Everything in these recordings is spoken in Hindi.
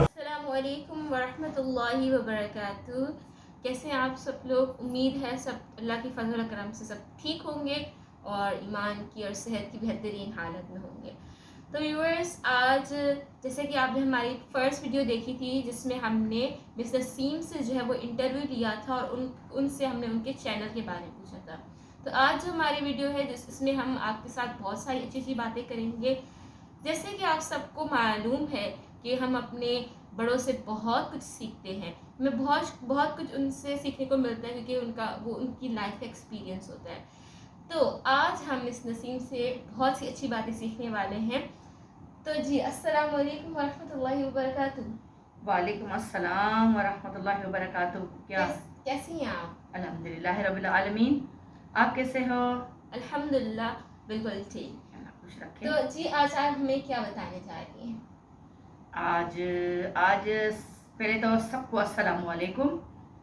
अस्सलामुअलैकुम वरहमतुल्लाहि वबरकातुह। कैसे हैं आप सब लोग? उम्मीद है सब अल्लाह की फजल करम से सब ठीक होंगे और ईमान की और सेहत की बेहतरीन हालत में होंगे। तो व्यूअर्स, आज जैसे कि आपने हमारी फ़र्स्ट वीडियो देखी थी जिसमें हमने मिस नसीम से जो है वो इंटरव्यू लिया था और उनसे हमने उनके चैनल के बारे में पूछा था। तो आज जो हमारी वीडियो है जिसमें हम आपके साथ बहुत सारी अच्छी अच्छी बातें करेंगे। जैसे कि आप सबको मालूम है कि हम अपने बड़ों से बहुत कुछ सीखते हैं, हमें बहुत बहुत कुछ उनसे सीखने को मिलता है क्योंकि उनकी लाइफ का एक्सपीरियंस होता है। तो आज हम इस नसीम से बहुत सी अच्छी बातें सीखने वाले हैं। तो जी, अस्सलाम वालेकुम वरहमतुल्लाहि वबरकातुह। वालेकुम अस्सलाम वरहमतुल्लाहि वबरकातुह। क्या कैसी हैं आप? अल्हम्दुलिल्लाह रब्बिल आलमीन। आप कैसे हो? अल्हम्दुलिल्लाह, बिल्कुल ठीक। अल्लाह खुश रखे। तो जी, आज आप हमें क्या बताने जा रही हैं? आज आज पहले तो सबको अस्सलाम वालेकुम।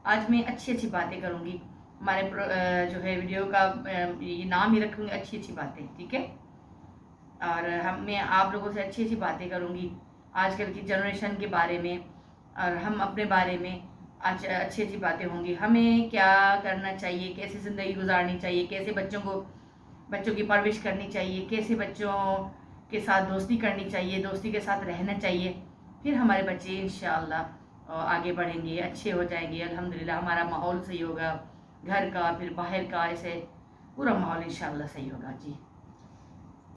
आज मैं अच्छी अच्छी बातें करूँगी। हमारे जो है वीडियो का ये नाम ही रखूँगी, अच्छी अच्छी बातें, ठीक है। और मैं आप लोगों से अच्छी अच्छी बातें करूँगी आजकल की जनरेशन के बारे में, और हम अपने बारे में आज अच्छी अच्छी बातें होंगी। हमें क्या करना चाहिए, कैसे ज़िंदगी गुजारनी चाहिए, कैसे बच्चों की परवरिश करनी चाहिए, कैसे बच्चों के साथ दोस्ती करनी चाहिए, दोस्ती के साथ रहना चाहिए। फिर हमारे बच्चे इंशाअल्लाह आगे बढ़ेंगे, अच्छे हो जाएंगे। अल्हम्दुलिल्लाह हमारा माहौल सही होगा, घर का फिर बाहर का, ऐसे पूरा माहौल इंशाअल्लाह सही होगा जी।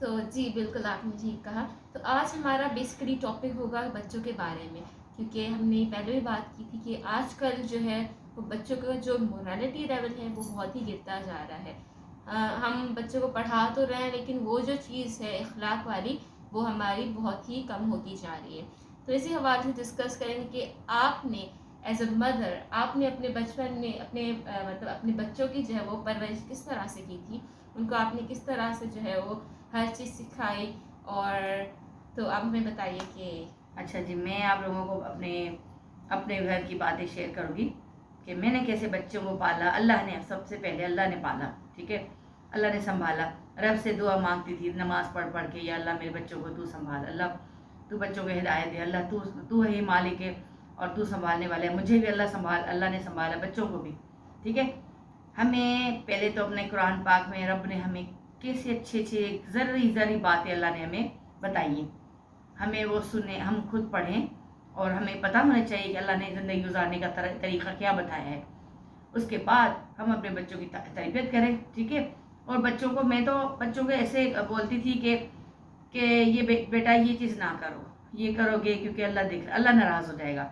तो जी, बिल्कुल आपने ठीक कहा। तो आज हमारा बेसिकली टॉपिक होगा बच्चों के बारे में, क्योंकि हमने पहले भी बात की थी कि आजकल जो है वो बच्चों का जो मोरालिटी लेवल है वो बहुत ही गिरता जा रहा है। हम बच्चों को पढ़ा तो रहे हैं लेकिन वो जो चीज़ है इखलाक वाली, वो हमारी बहुत ही कम होती जा रही है। तो इसी हवाले से डिस्कस करेंगे कि आपने एज अ मदर आपने अपने बचपन में मतलब अपने बच्चों की जो है वो परवरिश किस तरह से की थी, उनको आपने किस तरह से जो है वो हर चीज़ सिखाई। और तो आप हमें बताइए कि अच्छा जी, मैं आप लोगों को अपने अपने घर की बातें शेयर करूँगी कि मैंने कैसे बच्चों को पाला। अल्लाह ने, सबसे पहले अल्लाह ने पाला, ठीक है। अल्लाह ने संभाला। रब से दुआ मांगती थी नमाज़ पढ़ पढ़ के, या अल्लाह मेरे बच्चों को तू संभाल, अल्लाह तू बच्चों को हिदायत दे, अल्लाह तू ही मालिक है और तू संभालने वाला है। मुझे भी अल्लाह संभाल, अल्लाह ने संभाला, बच्चों को भी, ठीक है। हमें पहले तो अपने कुरान पाक में रब ने हमें कैसे अच्छे अच्छे ज़री ज़री बातें अल्लाह ने हमें बताई हैं। हमें वो सुने, हम खुद पढ़ें और हमें पता होना चाहिए कि अल्लाह ने ज़िंदगी गुजारने का तरीक़ा क्या बताया है। उसके बाद हम अपने बच्चों की तरबियत करें, ठीक है। और बच्चों को, मैं तो बच्चों को ऐसे बोलती थी कि ये बेटा ये चीज़ ना करो, ये करोगे क्योंकि अल्लाह नाराज़ हो जाएगा,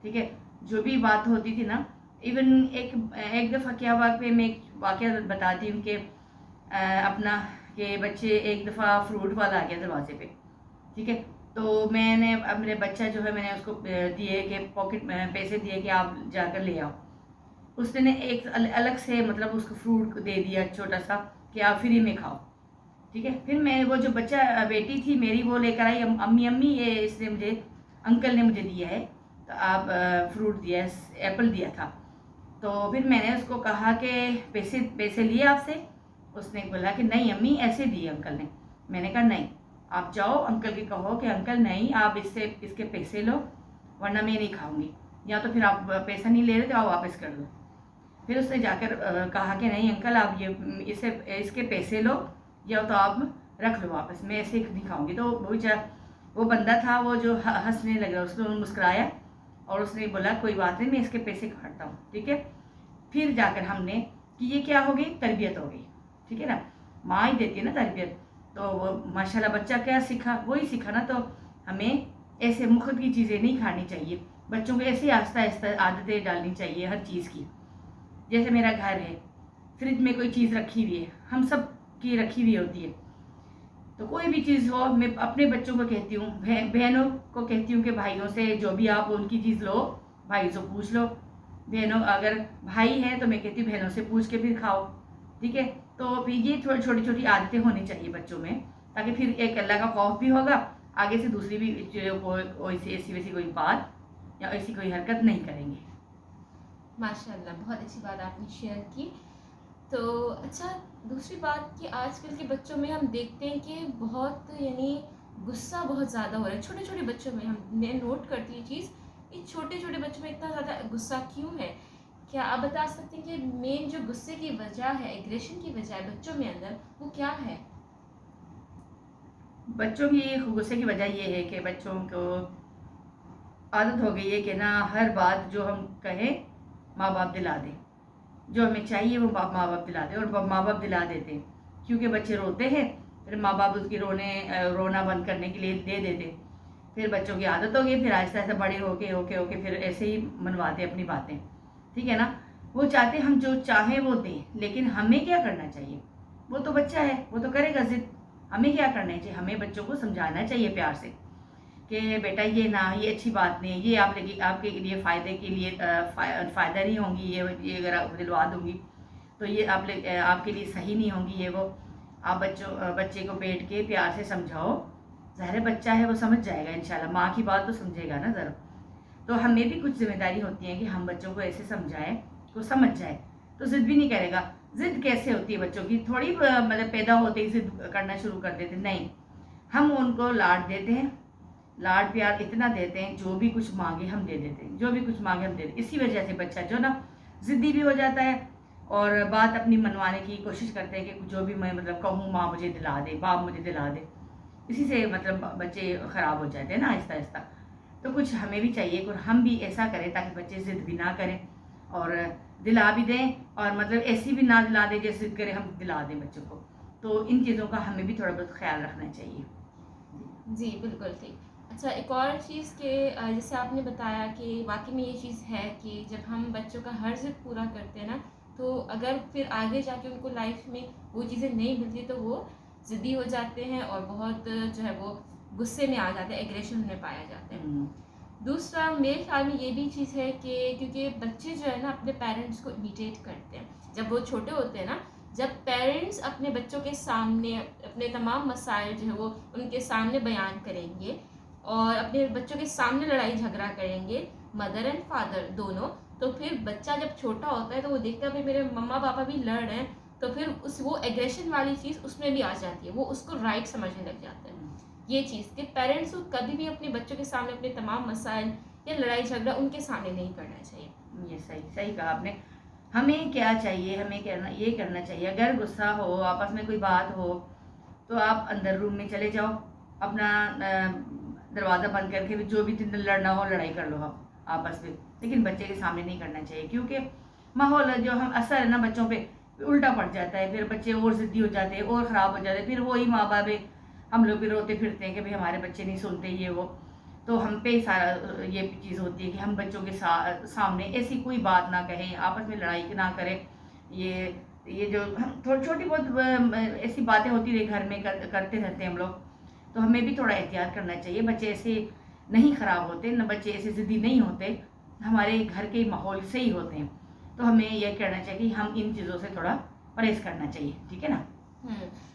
ठीक है। जो भी बात होती थी ना, इवन एक दफ़ा क्या हुआ कि मैं एक वाक़या बताती हूँ कि अपना कि बच्चे एक दफ़ा फ्रूट वाला आ गया दरवाजे पे, ठीक है। तो मैंने अपने बच्चा जो है मैंने उसको दिए कि पॉकेट में पैसे दिए कि आप जाकर ले आओ। उसने एक अलग से मतलब उसको फ्रूट दे दिया छोटा सा कि आप फ्री में खाओ, ठीक है। फिर मैं वो जो बच्चा बेटी थी मेरी वो लेकर आई, अम्मी अम्मी ये इसने मुझे, अंकल ने मुझे दिया है, तो आप फ्रूट दिया, एप्पल दिया था। तो फिर मैंने उसको कहा कि पैसे पैसे लिए आपसे? उसने बोला कि नहीं अम्मी ऐसे दिए अंकल ने। मैंने कहा नहीं, आप जाओ अंकल के कहो कि अंकल नहीं, आप इसके पैसे लो वरना मैं नहीं खाऊंगी, या तो फिर आप पैसा नहीं ले रहे तो आप वापस कर दो। फिर उसने जाकर कहा कि नहीं अंकल आप इसके पैसे लो या तो आप रख लो वापस, मैं ऐसे नहीं खाऊंगी। तो वो बंदा था वो जो हंसने लगा, उसने मुस्कुराया और उसने बोला कोई बात नहीं, मैं इसके पैसे काटता हूँ, ठीक है। फिर जाकर हमने कि ये क्या हो गई, तरबियत हो गई, ठीक है ना। माँ ही देती है ना तरबियत। तो वो माशाल्लाह बच्चा क्या सीखा, वही सीखा ना। तो हमें ऐसे मुफ्त की चीज़ें नहीं खानी चाहिए, बच्चों को ऐसे आहिस्ता आहिस्ता आदतें डालनी चाहिए हर चीज़ की। जैसे मेरा घर है, फ्रिज में कोई चीज़ रखी हुई है, हम सब की रखी हुई होती है, तो कोई भी चीज़ हो मैं अपने बच्चों को कहती हूँ, बहनों को कहती हूँ कि भाइयों से जो भी आप उनकी चीज़ लो, भाई से पूछ लो। बहनों अगर भाई हैं तो मैं कहती हूँ बहनों से पूछ के फिर खाओ, ठीक है। तो फिर ये थोड़ी छोटी छोटी आदतें होनी चाहिए बच्चों में, ताकि फिर एक अल्लाह का खौफ भी होगा, आगे से दूसरी भी ऐसी वैसी कोई बात या ऐसी कोई हरकत नहीं करेंगे। माशाल्लाह बहुत अच्छी बात आपने शेयर की। तो अच्छा, दूसरी बात कि आजकल के बच्चों में हम देखते हैं कि बहुत यानी गुस्सा बहुत ज़्यादा हो रहा है छोटे छोटे बच्चों में। हमने नोट करती ये चीज़, ये छोटे छोटे बच्चों में इतना ज़्यादा गुस्सा क्यों है? क्या आप बता सकते हैं कि मेन जो गुस्से की वजह है, एग्रेशन की वजह है बच्चों में अंदर, वो क्या है? बच्चों की गुस्से की वजह ये है कि बच्चों को आदत हो गई है कि ना हर बात जो हम कहें माँ बाप दिला दें, जो हमें चाहिए वो माँ बाप दिला दें, और माँ बाप दिला देते हैं। क्योंकि बच्चे रोते हैं, फिर माँ बाप उसकी रोना बंद करने के लिए दे देते। फिर बच्चों की आदत हो गई, फिर आहिस्ता आहिस्ता बड़े होके होके होके फिर ऐसे ही मनवाते अपनी बातें, ठीक है ना। वो चाहते हम जो चाहें वो दें, लेकिन हमें क्या करना चाहिए? वो तो बच्चा है, वो तो करेगा जिद। हमें क्या करना चाहिए? हमें बच्चों को समझाना चाहिए प्यार से कि बेटा ये ना, ये अच्छी बात नहीं, ये आपके लिए फ़ायदे के लिए फ़ायदा नहीं होंगी, ये अगर आप दिलवा दूँगी तो ये आपके लिए सही नहीं होंगी, ये वो। आप बच्चे को बैठ के प्यार से समझाओ। ज़ाहिर है बच्चा है, वो समझ जाएगा इंशाल्लाह, माँ की बात तो समझेगा ना ज़रा। तो हमें भी कुछ जिम्मेदारी होती है कि हम बच्चों को ऐसे समझाएं को समझ जाए, तो ज़िद भी नहीं करेगा। ज़िद कैसे होती है बच्चों की? थोड़ी मतलब पैदा होते ही ज़िद करना शुरू कर देते, नहीं। हम उनको लाड देते हैं, लाड प्यार इतना देते हैं, जो भी कुछ मांगे हम दे देते हैं, जो भी कुछ मांगे हम दे देते। इसी वजह से बच्चा जो ना ज़िद्दी भी हो जाता है और बात अपनी मनवाने की कोशिश करते हैं कि जो भी मैं मतलब कहूँ माँ मुझे दिला दे, बाप मुझे दिला दे। इसी से मतलब बच्चे ख़राब हो जाते हैं ना आहिस्ता आहिस्ता। तो कुछ हमें भी चाहिए कि हम भी ऐसा करें ताकि बच्चे ज़िद भी ना करें और दिला भी दें, और मतलब ऐसी भी ना दिला दें जैसे ज़िद करें, हम दिला दें बच्चों को। तो इन चीज़ों का हमें भी थोड़ा बहुत ख्याल रखना चाहिए। जी बिल्कुल ठीक। अच्छा, एक और चीज़ के जैसे आपने बताया कि वाकई में ये चीज़ है कि जब हम बच्चों का हर ज़िद पूरा करते हैं ना, तो अगर फिर आगे जाके उनको लाइफ में वो चीज़ें नहीं मिलती तो वो ज़िद्दी हो जाते हैं और बहुत जो है वो गुस्से में आ जाते हैं, एग्रेशन में पाया जाता है। दूसरा मेरे ख्याल में ये भी चीज़ है कि क्योंकि बच्चे जो है ना अपने पेरेंट्स को इमिटेट करते हैं जब वो छोटे होते हैं ना। जब पेरेंट्स अपने बच्चों के सामने अपने तमाम मसाइल जो है वो उनके सामने बयान करेंगे और अपने बच्चों के सामने लड़ाई झगड़ा करेंगे, मदर एंड फादर दोनों, तो फिर बच्चा जब छोटा होता है तो वो देखता है भाई मेरे मम्मा पापा भी लड़ रहे हैं, तो फिर उस वो एग्रेशन वाली चीज़ उसमें भी आ जाती है, वो उसको राइट समझने लग जाता है। ये चीज़ कि पेरेंट्स को कभी भी अपने बच्चों के सामने अपने तमाम मसाइल या लड़ाई झगड़ा उनके सामने नहीं करना चाहिए। ये सही सही कहा आपने। हमें क्या चाहिए? हमें ये करना चाहिए, अगर गुस्सा हो, आपस में कोई बात हो, तो आप अंदर रूम में चले जाओ, अपना दरवाज़ा बंद करके भी जो भी लड़ना हो लड़ाई कर लो आप आपस में, लेकिन बच्चे के सामने नहीं करना चाहिए। क्योंकि माहौल जो हम असर है ना बच्चों पे उल्टा पड़ जाता है, फिर बच्चे और ज़िद्दी हो जाते हैं और ख़राब हो जाते हैं। फिर वही माँ बाप है, हम लोग भी रोते फिरते हैं कि भाई हमारे बच्चे नहीं सुनते ये वो। तो हम पे ही सारा ये चीज़ होती है कि हम बच्चों के सामने ऐसी कोई बात ना कहें, आपस में लड़ाई ना करें। ये जो हम थोड़ी छोटी बहुत ऐसी बातें होती रही घर में करते रहते हैं हम लोग, तो हमें भी थोड़ा एहतियात करना चाहिए। बच्चे ऐसे नहीं ख़राब होते न, बच्चे ऐसे ज़िद्दी नहीं होते, हमारे घर के माहौल से ही होते हैं। तो हमें यह करना चाहिए कि हम इन चीज़ों से थोड़ा परहेज़ करना चाहिए, ठीक है ना।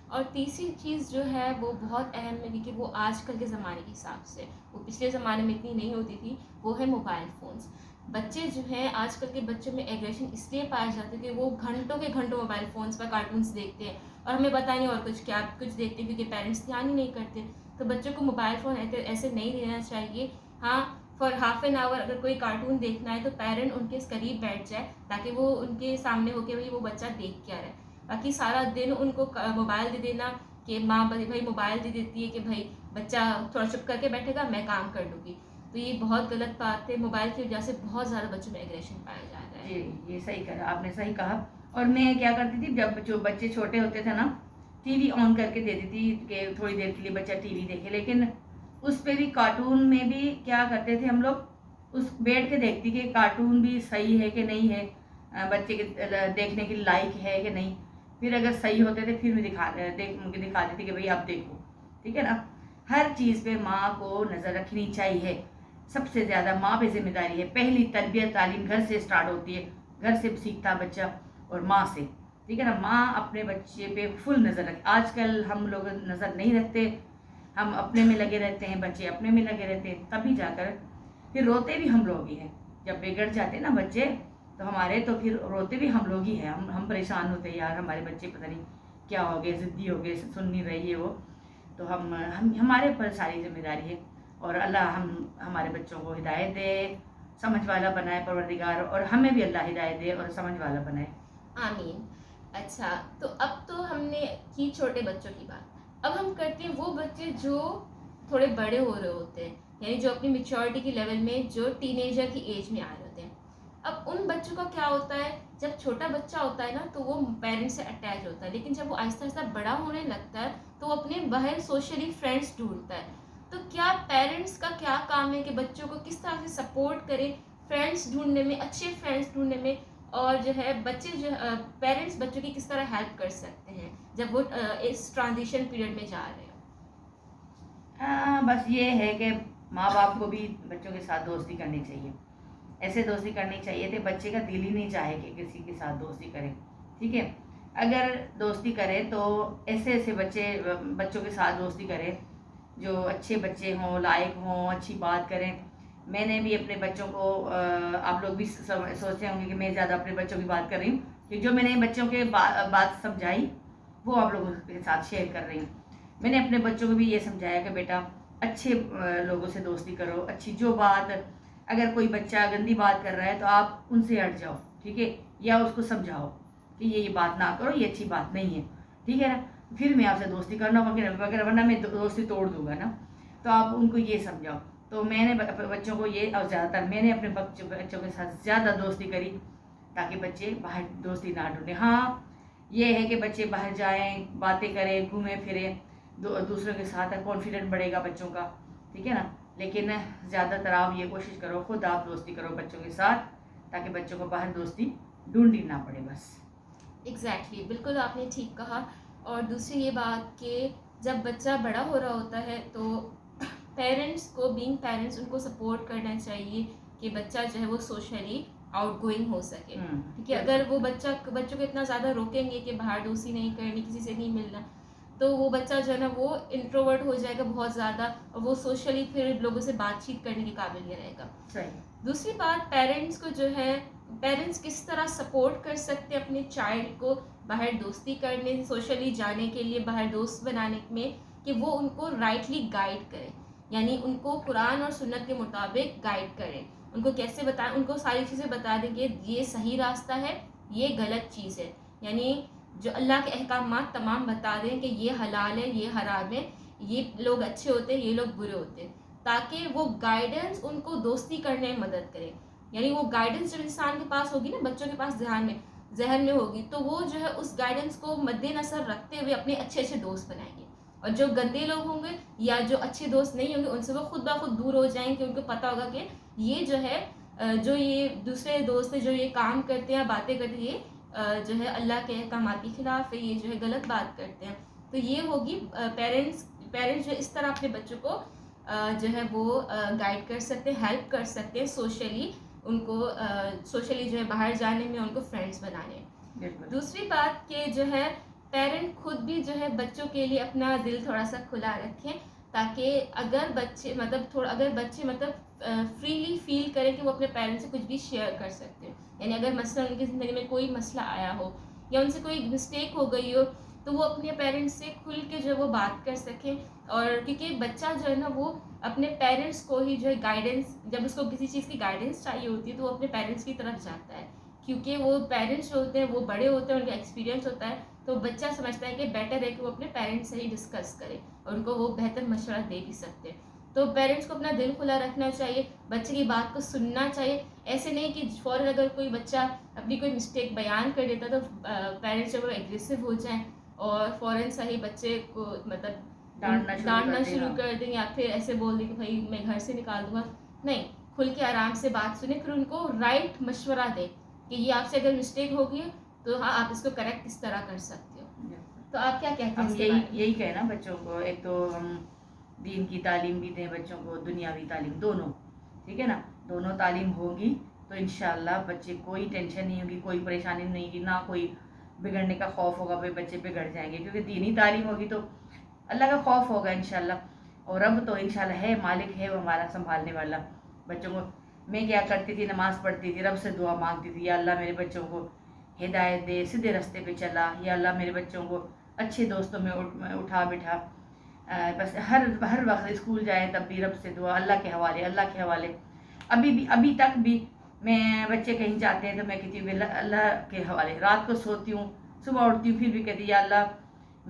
और तीसरी चीज़ जो है वो बहुत अहम है क्योंकि वो आजकल के ज़माने के हिसाब से, वो पिछले ज़माने में इतनी नहीं होती थी, वो है मोबाइल फ़ोन्स। बच्चे जो हैं आजकल के बच्चों में एग्रेशन इसलिए पाया जाता है कि वो घंटों के घंटों मोबाइल फ़ोन्स पर कार्टून्स देखते हैं और हमें पता नहीं और कुछ क्या कुछ देखते हैं क्योंकि पेरेंट्स ध्यान ही नहीं करते। तो बच्चों को मोबाइल फ़ोन ऐसे नहीं देना चाहिए। हाँ, फॉर हाफ एन आवर अगर कोई कार्टून देखना है तो पेरेंट उनके करीब बैठ जाए ताकि वो उनके सामने होके भाई वो बच्चा देख क्या रहा है। बाकी सारा दिन उनको मोबाइल दे देना कि माँ भाई मोबाइल दे देती है कि भाई बच्चा थोड़ा चुप करके बैठेगा मैं काम कर लूँगी, तो ये बहुत गलत बात है। मोबाइल की वजह से बहुत ज़्यादा बच्चों में एग्रेशन पाया जाता है। जी, ये सही कहा आपने, सही कहा। और मैं क्या करती थी, जब जो बच्चे छोटे होते थे ना, टीवी ऑन करके देती थी कि थोड़ी देर के लिए बच्चा टीवी देखे, लेकिन उस पे भी कार्टून में भी क्या करते थे हम लोग, उस बैठ के देखती कि कार्टून भी सही है कि नहीं है, बच्चे के देखने के लायक है कि नहीं। फिर अगर सही होते थे फिर मैं दिखा देती कि भाई आप देखो, ठीक है ना। हर चीज़ पे माँ को नज़र रखनी चाहिए, सबसे ज़्यादा माँ पे जिम्मेदारी है। पहली तरबियत तालीम घर से स्टार्ट होती है, घर से सीखता बच्चा और माँ से, ठीक है ना। माँ अपने बच्चे पे फुल नज़र रखे। आजकल हम लोग नज़र नहीं रखते, हम अपने में लगे रहते हैं, बच्चे अपने में लगे रहते हैं, तभी जाकर फिर रोते भी हम लोग ही हैं। जब बिगड़ जाते ना बच्चे तो हमारे, तो फिर रोते भी हम लोग ही हैं। हम परेशान होते हैं, यार हमारे बच्चे पता नहीं क्या हो गए, ज़िद्दी हो गए, सुन नहीं रही है वो। तो हम हमारे पर सारी जिम्मेदारी है। और अल्लाह हमारे बच्चों को हिदायत दे, समझ वाला बनाए परवरदिगार, और हमें भी अल्लाह हिदायत दे और समझ वाला बनाए। आमीन। अच्छा, तो अब तो हमने की छोटे बच्चों की बात, अब हम करते हैं वो बच्चे जो थोड़े बड़े हो रहे होते हैं, यानी जो अपनी मेच्योरिटी की लेवल में, जो टीनेजर की एज में आ रहे होते हैं। अब उन बच्चों का क्या होता है, जब छोटा बच्चा होता है ना तो वो पेरेंट्स से अटैच होता है, लेकिन जब वो आहिस्ता आहिस्ता बड़ा होने लगता है तो वो अपने बाहर सोशली फ्रेंड्स ढूंढता है। तो क्या पेरेंट्स का क्या काम है कि बच्चों को किस तरह से सपोर्ट करें फ्रेंड्स ढूंढने में, अच्छे फ्रेंड्स ढूंढने में, और जो है बच्चे जो पेरेंट्स बच्चों की किस तरह हेल्प कर सकते हैं जब वो इस ट्रांजिशन पीरियड में जा रहे हैं। बस ये है कि माँ बाप को भी बच्चों के साथ दोस्ती करनी चाहिए। ऐसे दोस्ती करनी चाहिए तो बच्चे का दिल ही नहीं चाहे कि किसी के साथ दोस्ती करें, ठीक है। अगर दोस्ती करें तो ऐसे ऐसे बच्चों के साथ दोस्ती करें जो अच्छे बच्चे हों, लायक हों, अच्छी बात करें। मैंने भी अपने बच्चों को आप लोग भी सोचते होंगे कि मैं ज़्यादा अपने बच्चों की बात कर रही हूँ, कि जो मैंने बच्चों के बात समझाई वो आप लोगों के साथ शेयर कर रही हूँ। मैंने अपने बच्चों को भी ये समझाया कि बेटा अच्छे लोगों से दोस्ती करो, अच्छी जो बात, अगर कोई बच्चा गंदी बात कर रहा है तो आप उनसे हट जाओ, ठीक है, या उसको समझाओ कि ये बात ना करो, ये अच्छी बात नहीं है, ठीक है ना। फिर मैं आपसे दोस्ती करना वगैरह, वरना मैं दोस्ती तोड़ दूंगा ना। तो आप उनको ये समझाओ। तो मैंने बच्चों को ये, और ज़्यादातर मैंने अपने बच्चों के साथ ज़्यादा दोस्ती करी ताकि बच्चे बाहर दोस्ती ना ढूंढें। हाँ, ये है कि बच्चे बाहर जाएं, बातें करें, घूमें फिरें, दूसरों के साथ कॉन्फिडेंट बढ़ेगा बच्चों का, ठीक है ना। लेकिन ज़्यादातर आप ये कोशिश करो खुद आप दोस्ती करो बच्चों के साथ, ताकि बच्चों को बाहर दोस्ती ढूंढनी ना पड़े बस। एग्जैक्टली, बिल्कुल आपने ठीक कहा। और दूसरी ये बात कि जब बच्चा बड़ा हो रहा होता है तो पेरेंट्स को, बीइंग पेरेंट्स, उनको सपोर्ट करना चाहिए कि बच्चा जो है वो सोशली आउटगोइंग हो सके, ठीक है। अगर वो बच्चों को इतना ज़्यादा रोकेंगे कि बाहर दोस्ती नहीं करनी, किसी से नहीं मिलना, तो वो बच्चा जो है ना वो इंट्रोवर्ट हो जाएगा बहुत ज़्यादा, और वो सोशली फिर लोगों से बातचीत करने के काबिल नहीं रहेगा। सही। दूसरी बात, पेरेंट्स को जो है, पेरेंट्स किस तरह सपोर्ट कर सकते हैं अपने चाइल्ड को बाहर दोस्ती करने, सोशली जाने के लिए, बाहर दोस्त बनाने में, कि वो उनको राइटली गाइड करें, यानी उनको कुरान और सुन्नत के मुताबिक गाइड करें। उनको कैसे बताएं, उनको सारी चीज़ें बता दें कि ये सही रास्ता है, ये गलत चीज़ है, यानी जो अल्लाह के अहकामात तमाम बता दें कि ये हलाल है, ये हराम है, ये लोग अच्छे होते हैं, ये लोग बुरे होते हैं, ताकि वो गाइडेंस उनको दोस्ती करने में मदद करे। यानी वो गाइडेंस जब इंसान के पास होगी ना, बच्चों के पास जहन में होगी, तो वो जो है उस गाइडेंस को मद्देनजर रखते हुए अपने अच्छे अच्छे दोस्त बनाएंगे। और जो गंदे लोग होंगे या जो अच्छे दोस्त नहीं होंगे, उनसे वो खुद ब खुद दूर हो जाएंगे। उनको पता होगा कि ये जो है जो ये दूसरे दोस्त है, जो ये काम करते हैं, बातें करते हैं, ये जो है अल्लाह के अहकामात के खिलाफ है, ये जो है गलत बात करते हैं। तो ये होगी पेरेंट्स जो इस तरह अपने बच्चों को जो है वो गाइड कर सकते हैं, हेल्प कर सकते हैं सोशली, उनको सोशली जो है बाहर जाने में, उनको फ्रेंड्स बनाने में। दूसरी बात कि जो है पेरेंट खुद भी जो है बच्चों के लिए अपना दिल थोड़ा सा खुला रखें, ताकि अगर बच्चे मतलब फ्रीली फील करें कि वो अपने पेरेंट्स से कुछ भी शेयर कर सकते हैं। यानी अगर मसलन उनकी ज़िंदगी में कोई मसला आया हो या उनसे कोई मिस्टेक हो गई हो, तो वो अपने पेरेंट्स से खुल के जो है वो बात कर सकें। और क्योंकि बच्चा जो है ना वो अपने पेरेंट्स को ही जो है गाइडेंस, जब उसको किसी चीज़ की गाइडेंस चाहिए होती है तो वो अपने पेरेंट्स की तरफ जाता है, क्योंकि वो पेरेंट्स जो होते हैं वो बड़े होते हैं, उनका एक्सपीरियंस होता है। तो बच्चा समझता है कि बेटर है कि वो अपने पेरेंट्स से ही डिस्कस करे, और उनको वो बेहतर मशवरा दे भी सकते हैं। तो पेरेंट्स को अपना दिल खुला रखना चाहिए, बच्चे की बात को सुनना चाहिए। ऐसे नहीं कि फ़ौरन अगर कोई बच्चा अपनी कोई मिस्टेक बयान कर देता तो पेरेंट्स जो है वो एग्रेसिव हो जाएं और फ़ौरन सा ही बच्चे को मतलब डांटना शुरू कर दें, या फिर ऐसे बोल दें कि भाई मैं घर से निकाल दूंगा। नहीं, खुल के आराम से बात सुने, फिर उनको राइट मशवरा दें कि ये आपसे अगर मिस्टेक होगी तो हाँ आप इसको करेक्ट इस तरह कर सकते हो। तो आप क्या कहते हैं? हम यही कहना बच्चों को, एक तो हम दीन की तालीम भी दें बच्चों को, दुनियावी तालीम, दोनों, ठीक है ना। दोनों तालीम होगी तो इंशाल्लाह बच्चे कोई टेंशन नहीं होगी, कोई परेशानी नहीं होगी, ना कोई बिगड़ने का खौफ होगा भाई बच्चे बिगड़ जाएंगे, क्योंकि दीनी तालीम होगी तो अल्लाह का खौफ होगा इंशाल्लाह। और रब तो इंशाल्लाह है, मालिक है वो हमारा संभालने वाला बच्चों को। मैं क्या करती थी, नमाज़ पढ़ती थी, रब से दुआ मांगती थी, या अल्लाह मेरे बच्चों को हिदायत दे, सीधे रास्ते पे चला, या अल्लाह मेरे बच्चों को अच्छे दोस्तों में उठा बिठा। बस हर वक्त स्कूल जाएं तब भी रब से दुआ, अल्लाह के हवाले, अल्लाह के हवाले। अभी तक भी मैं बच्चे कहीं जाते हैं तो मैं कहती हूँ अल्लाह के हवाले। रात को सोती हूँ, सुबह उठती हूँ, फिर भी कहती या अल्लाह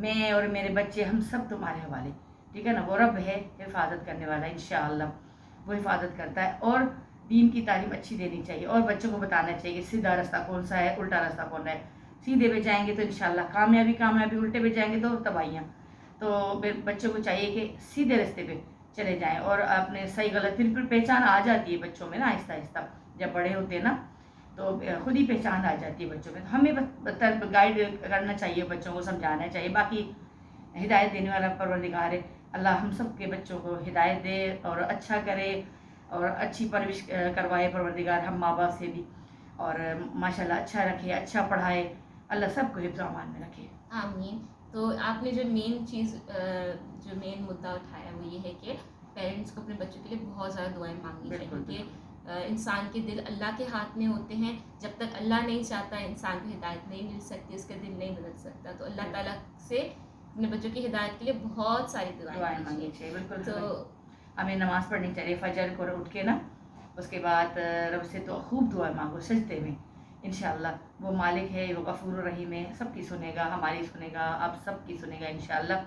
मैं और मेरे बच्चे हम सब तुम्हारे हवाले, ठीक है ना। वो रब है हिफाजत करने वाला, इंशाअल्लाह वो हिफाजत करता है। और दीन की तालीम अच्छी देनी चाहिए और बच्चों को बताना चाहिए कि सीधा रास्ता कौन सा है, उल्टा रास्ता कौन है। सीधे पे जाएंगे तो इंशाअल्लाह कामयाबी, उल्टे पे जाएंगे तो तबाहियाँ। तो बच्चों को चाहिए कि सीधे रास्ते पे चले जाएं और अपने सही गलत फिर पहचान आ जाती है बच्चों में ना, आहिस्ता आहिस्ता जब बड़े होते हैं ना तो खुद ही पहचान आ जाती है बच्चों में। तो हमें बस गाइड करना चाहिए, बच्चों को समझाना चाहिए। बाकी हिदायत देने वाला परवरदिगार है, अल्लाह हम सब के बच्चों को हिदायत दे और अच्छा करे और अच्छी परवरिश करवाए परवरदिगार, हम माँ बाप से भी। और माशाल्लाह अच्छा रखे, अच्छा पढ़ाए, अल्लाह सबको हिफ्ज़ व अमान में रखे, आमीन। तो आपने जो मेन चीज़ जो मेन मुद्दा उठाया वो ये है कि पेरेंट्स को अपने बच्चों के लिए बहुत ज़्यादा दुआएं मांगनी चाहिए, बिल्कुल, क्योंकि इंसान के दिल अल्लाह के हाथ में होते हैं। जब तक अल्लाह नहीं चाहता इंसान को हिदायत नहीं मिल सकती, उसका दिल नहीं बदल सकता। तो अल्लाह ताला से अपने बच्चों की हिदायत के लिए बहुत सारी दुआएं मांगनी मांगनी चाहिए। बिल्कुल तो हमें नमाज़ पढ़नी चाहिए फजर को उठ के ना, उसके बाद रब से तो खूब दुआ मांगो सजदे में। इंशाअल्लाह वो मालिक है, वो गफूर रहीम है, सबकी सुनेगा, हमारी सुनेगा, आप सबकी सुनेगा इंशाअल्लाह।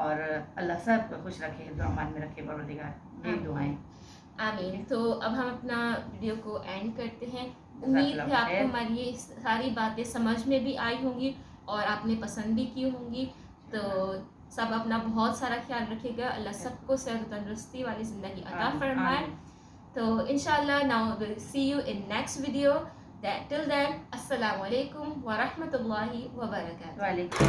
और अल्लाह सबको खुश रखे, हिफ्ज़-ओ-अमान में रखे परवरदिगार, यही दुआएं। आमीन। तो अब हम अपना वीडियो को एंड करते हैं। उम्मीद है आपको हमारी ये सारी बातें समझ में भी आई होंगी और आपने पसंद भी की होंगी। तो सब अपना बहुत सारा ख्याल रखिएगा, अल्लाह सबको सेहत तंदुरुस्ती वाली ज़िंदगी अता फरमाए। तो इंशाअल्लाह now will see you in next video. Till then, Assalamu alaikum wa rahmatullahi wa barakatuh. वालेकुम।